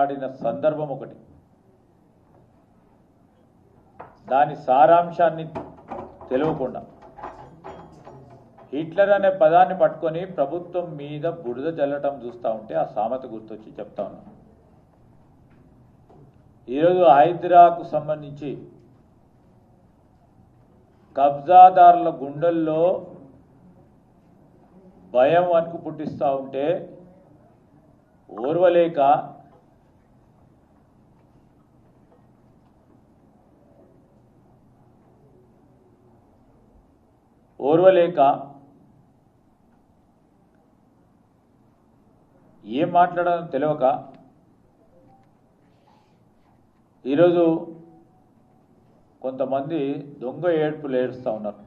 ఆడిన సందర్భం ఒకటి. దాని సారాంశాన్ని తెలియకుండా హిట్లర్ అనే పదాన్ని పట్టుకొని ప్రభుత్వం మీద బురద చల్లటం చూస్తూ ఉంటే ఆ సామెత గుర్తొచ్చి చెప్తా ఉన్నా. ఈరోజు హైదరాబాద్కు సంబంధించి కబ్జాదారుల గుండెల్లో భయం వణుకు పుట్టిస్తూ ఉంటే ఓర్వలేక ఏం మాట్లాడాలో తెలియక ఈరోజు కొంతమంది దొంగ ఏడ్పులు ఏడుస్తూ ఉన్నారు.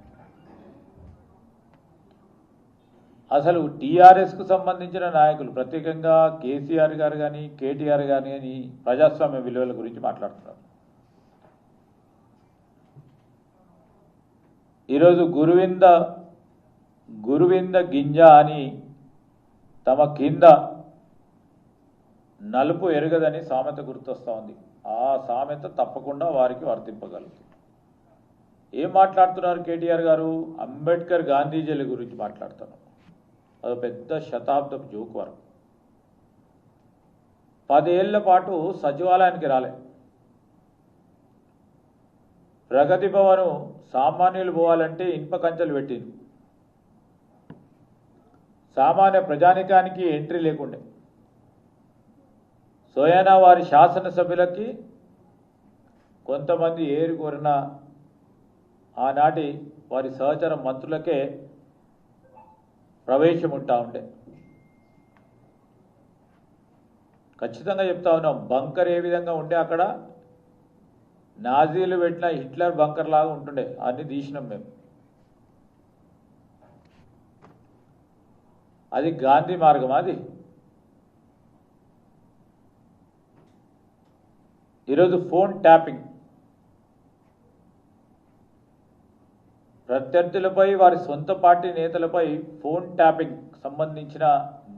అసలు టీఆర్ఎస్కు సంబంధించిన నాయకులు ప్రత్యేకంగా కేసీఆర్ గారు కానీ కేటీఆర్ గారు కానీ ప్రజాస్వామ్య విలువల గురించి మాట్లాడుతున్నారు. ఈరోజు గురువింద గింజ అని తమ కింద నలుపు ఎరగదని సామెత గుర్తొస్తూ ఉంది. ఆ సామెత తప్పకుండా వారికి వర్తింపగలుగుతుంది. ఏం మాట్లాడుతున్నారు కేటీఆర్ గారు? అంబేద్కర్ గాంధీజీల గురించి మాట్లాడుతున్నారు. అది పెద్ద శతాబ్దపు జోక్ వరకు 10 ఏళ్ల పాటు సచివాలయానికి రాలే. ప్రగతి భవను సామాన్యులు పోవాలంటే ఇనుప కంచెలు పెట్టింది. సామాన్య ప్రజానికానికి ఎంట్రీ లేకుండే. సోయానా వారి శాసనసభ్యులకి కొంతమంది ఏరుకోరిన ఆనాటి వారి సహచర మంత్రులకే ప్రవేశం ఉంటా ఉండే. ఖచ్చితంగా చెప్తా ఉన్నాం, బంకర్ ఏ విధంగా ఉండే అక్కడ నాజీలు పెట్టిన హిట్లర్ బంకర్ లాగా ఉంటుండే. అన్ని తీసినాం మేము. అది గాంధీ మార్గం. అది ఈరోజు ఫోన్ ట్యాపింగ్, ప్రత్యర్థులపై వారి సొంత పార్టీ నేతలపై ఫోన్ ట్యాపింగ్ సంబంధించిన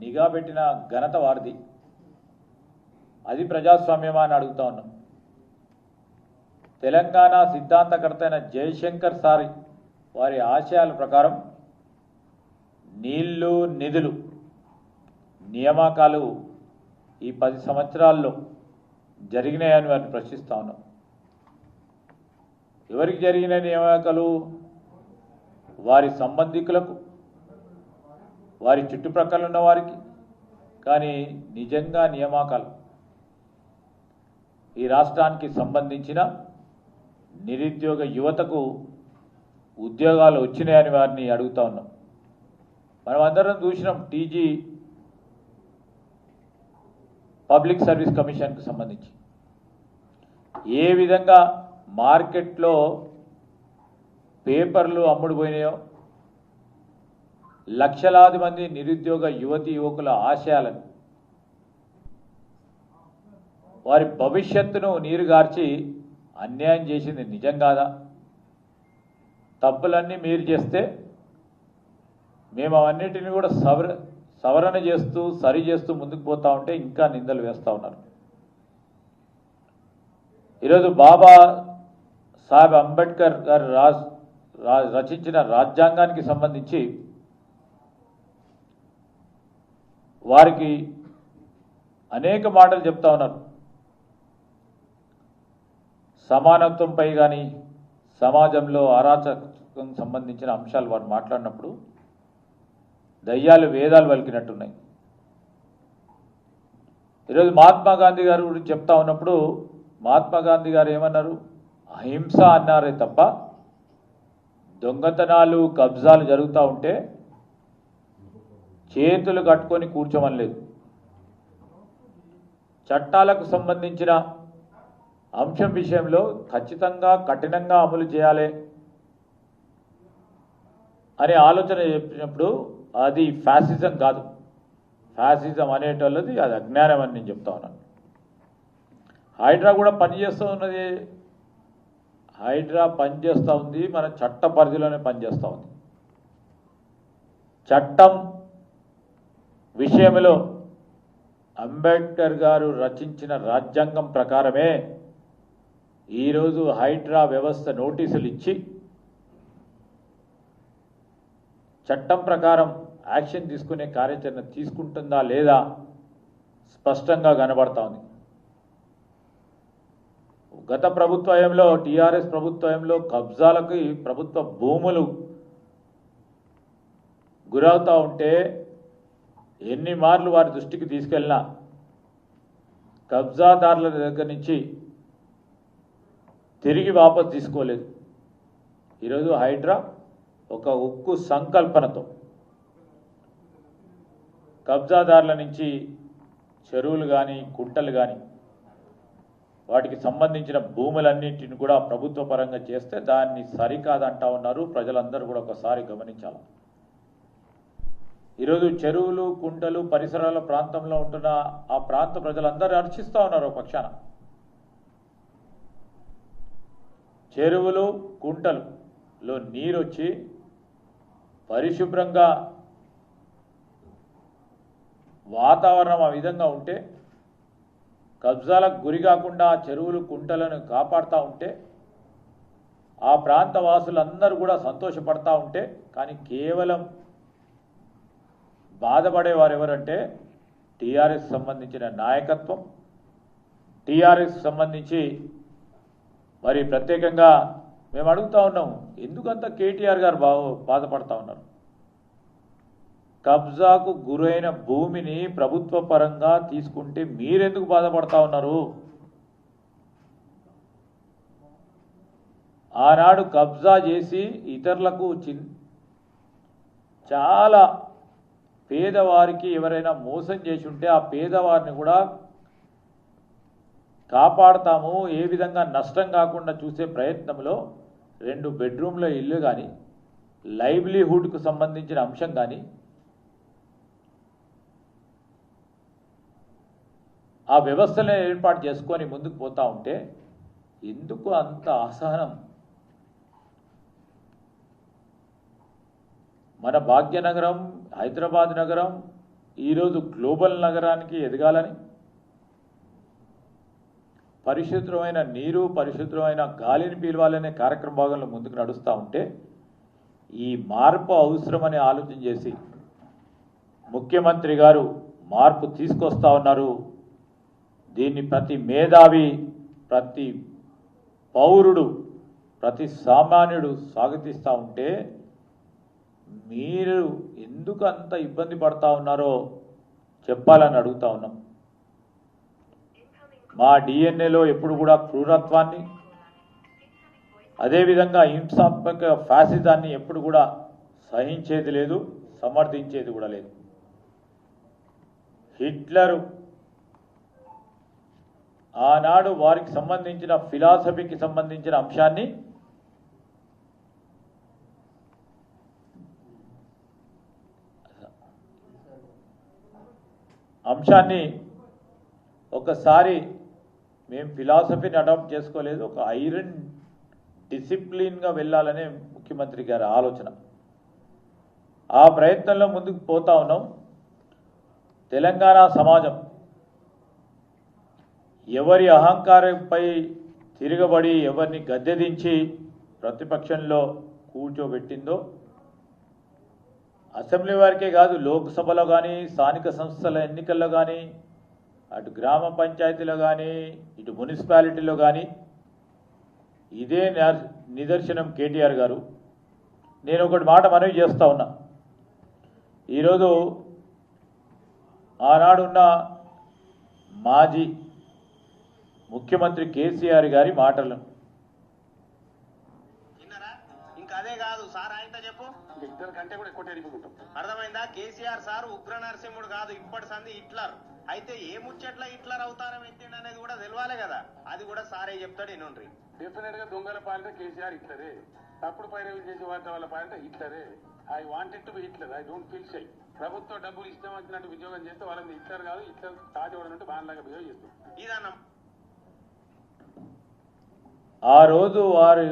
నిఘా పెట్టిన ఘనత వారిది. అది ప్రజాస్వామ్యమా అని అడుగుతా ఉన్నాం. తెలంగాణ సిద్ధాంతకర్త అయిన జయశంకర్ సారి వారి ఆశయాల ప్రకారం నీళ్లు నిధులు నియామకాలు ఈ 10 సంవత్సరాల్లో జరిగినాయని వారిని ప్రశ్నిస్తా ఉన్నాం. ఎవరికి జరిగిన నియామకాలు? వారి సంబంధికులకు, వారి చుట్టుప్రక్కల ఉన్న వారికి. కానీ నిజంగా నియామకాలు ఈ రాష్ట్రానికి సంబంధించిన నిరుద్యోగ యువతకు ఉద్యోగాలు వచ్చినాయని వారిని అడుగుతా ఉన్నాం. మనం అందరం చూసినాం టీజీ పబ్లిక్ సర్వీస్ కమిషన్కు సంబంధించి ఏ విధంగా మార్కెట్లో పేపర్లు అమ్ముడు పోయినాయో, లక్షలాది మంది నిరుద్యోగ యువతి యువకుల ఆశయాలను, వారి భవిష్యత్తును నీరుగార్చి అన్యాయం చేసింది నిజం కాదా? తప్పులన్నీ మీరు చేస్తే మేము అవన్నిటిని కూడా సవరణ చేస్తూ సరి చేస్తూ ముందుకు పోతా ఉంటే ఇంకా నిందలు వేస్తూ ఉన్నారు. ఈరోజు బాబా సాహెబ్ అంబేద్కర్ గారు రచించిన రాజ్యాంగానికి సంబంధించి వారికి అనేక మాటలు చెప్తా ఉన్నారు. సమానత్వంపై కానీ సమాజంలో అరాచకం సంబంధించిన అంశాలు వారు మాట్లాడినప్పుడు దయ్యాలు వేదాలు పలికినట్టున్నాయి. ఈరోజు మహాత్మా గాంధీ గారు గురించి చెప్తా ఉన్నప్పుడు మహాత్మా గాంధీ గారు ఏమన్నారు? అహింస అన్నారే తప్ప దొంగతనాలు కబ్జాలు జరుగుతూ ఉంటే చేతులు కట్టుకొని కూర్చోమనలేదు. చట్టాలకు సంబంధించిన అంశం విషయంలో ఖచ్చితంగా కఠినంగా అమలు చేయాలి అనే ఆలోచన చెప్పినప్పుడు అది ఫ్యాసిజం కాదు. ఫ్యాసిజం అనేటోళ్ళది అది అజ్ఞానం అని నేను చెప్తా ఉన్నాను. హైడ్రా కూడా పనిచేస్తూ ఉన్నది. హైడ్రా పనిచేస్తూ ఉంది, మన చట్ట పరిధిలోనే పనిచేస్తూ ఉంది. చట్టం విషయంలో అంబేద్కర్ గారు రచించిన రాజ్యాంగం ప్రకారమే ఈరోజు హైడ్రా వ్యవస్థ నోటీసులు ఇచ్చి చట్టం ప్రకారం యాక్షన్ తీసుకునే కార్యాచరణ తీసుకుంటుందా లేదా స్పష్టంగా కనబడతా ఉంది. గత ప్రభుత్వంలో టీఆర్ఎస్ ప్రభుత్వంలో కబ్జాలకి ప్రభుత్వ భూములు గురవుతూ ఉంటే ఎన్ని మార్లు వారి దృష్టికి తీసుకెళ్ళినా కబ్జాదారుల దగ్గర నుంచి తిరిగి వాపసు తీసుకోలేదు. ఈరోజు హైడ్రా ఒక ఉక్కు సంకల్పనతో కబ్జాదారుల నుంచి చెరువులు కానీ కుంటలు కానీ వాటికి సంబంధించిన భూములన్నింటిని కూడా ప్రభుత్వ పరంగా చేస్తే దాన్ని సరికాదంటా ఉన్నారు. ప్రజలందరూ కూడా ఒకసారి గమనించాలి. ఈరోజు చెరువులు కుంటలు పరిసరాల ప్రాంతంలో ఉంటున్న ఆ ప్రాంత ప్రజలందరూ హర్షిస్తూ ఉన్నారు. ఒక పక్షాన చెరువులు కుంటలులో నీరు వచ్చి పరిశుభ్రంగా వాతావరణం ఆ విధంగా ఉంటే కబ్జాలకు గురి కాకుండా ఆ చెరువులు కుంటలను కాపాడుతూ ఉంటే ఆ ప్రాంత వాసులందరూ కూడా సంతోషపడతా ఉంటే కానీ కేవలం బాధపడేవారు ఎవరంటే టీఆర్ఎస్ సంబంధించిన నాయకత్వం, టీఆర్ఎస్ సంబంధించి మరి ప్రత్యేకంగా మేము అడుగుతా ఉన్నాం, ఎందుకంత కేటీఆర్ గారు బాధపడతా ఉన్నారు? కబ్జాకు గురైన భూమిని ప్రభుత్వ పరంగా తీసుకుంటే మీరెందుకు బాధపడతా ఉన్నారు? ఆనాడు కబ్జా చేసి ఇతరులకు చాలా పేదవారికి ఎవరైనా మోసం చేసి ఉంటే ఆ పేదవారిని కూడా కాపాడతాము, ఏ విధంగా నష్టం కాకుండా చూసే ప్రయత్నంలో 2 బెడ్రూమ్ల ఇల్లు కానీ లైవ్లీహుడ్కు సంబంధించిన అంశం కానీ ఆ వ్యవస్థలను ఏర్పాటు చేసుకొని ముందుకు పోతా ఉంటే ఎందుకు అంత అసహనం? మన భాగ్యనగరం హైదరాబాద్ నగరం ఈరోజు గ్లోబల్ నగరానికి ఎదగాలని పరిశుభ్రమైన నీరు పరిశుభ్రమైన గాలిని పీలవాలనే కార్యక్రమ భాగంలో ముందుకు నడుస్తూ ఉంటే ఈ మార్పు అవసరమని ఆలోచన చేసి ముఖ్యమంత్రి గారు మార్పు తీసుకొస్తా ఉన్నారు. దీన్ని ప్రతి మేధావి, ప్రతి పౌరుడు, ప్రతి సామాన్యుడు స్వాగతిస్తూ ఉంటే మీరు ఎందుకు అంత ఇబ్బంది పడతా ఉన్నారో చెప్పాలని అడుగుతా ఉన్నాం. మా డిఎన్ఏలో ఎప్పుడు కూడా క్రూరత్వాన్ని, అదేవిధంగా హింసాత్మక ఫ్యాసిజాన్ని ఎప్పుడు కూడా సహించేది లేదు, సమర్థించేది కూడా లేదు. హిట్లరు ఆనాడు వారికి సంబంధించిన ఫిలాసఫీకి సంబంధించిన అంశాన్ని ఒకసారి మేము ఫిలాసఫీని అడాప్ట్ చేసుకోలేదు, ఒక ఐరన్ డిసిప్లిన్గా వెళ్ళాలనే ముఖ్యమంత్రి గారి ఆలోచన. ఆ ప్రయత్నంలో ముందుకు పోతా ఉన్నాం. తెలంగాణ సమాజం ఎవరి అహంకారంపై తిరగబడి ఎవరిని గద్దెదించి ప్రతిపక్షంలో కూర్చోబెట్టిందో అసెంబ్లీ వారికే కాదు, లోక్సభలో కానీ స్థానిక సంస్థల ఎన్నికల్లో కానీ అటు గ్రామ పంచాయతీలో కానీ ఇటు మున్సిపాలిటీలో కానీ ఇదే నిదర్శనం కేటీఆర్ గారు. నేను ఒకటి మాట మనవి చేస్తూ ఉన్నా. ఈరోజు ఆనాడున్న మాజీ ముఖ్యమంత్రి కేసీఆర్ గారి మాటలు ఇంకా అదే కాదు సార్, ఆయనతో చెప్పు, ఇద్దరు కంటే కూడా ఎక్కువ టెలిఫోన్ అర్థమైందా? కేసీఆర్ సార్ ఉగ్ర నరసింహుడు కాదు, ఇప్పటి సంది హిట్లర్. అయితే ఏ ముచ్చట్ల హిట్లర్ అవతారం ఎత్తిండి అనేది కూడా తెలియాలి కదా, అది కూడా సారే చెప్తాడు. ఇనుండ్రి డెఫినెట్ గా దొంగల పాలిట కేసీఆర్ హిట్లరే, తప్పుడు పైరవి చేసే వాళ్ళ పాలిట హిట్లరే. I wanted to be Hitler, I don't feel shy. ప్రభుత్వం డబ్బులు ఇష్టం వచ్చినట్టు ఉద్యోగం చేస్తే వాళ్ళని హిట్లర్ కాదు, హిట్లర్ సాధ్యపడినట్టు బాగా బిహేవ్ చేస్తాం. ఇదన్నా ఆ రోజు వారు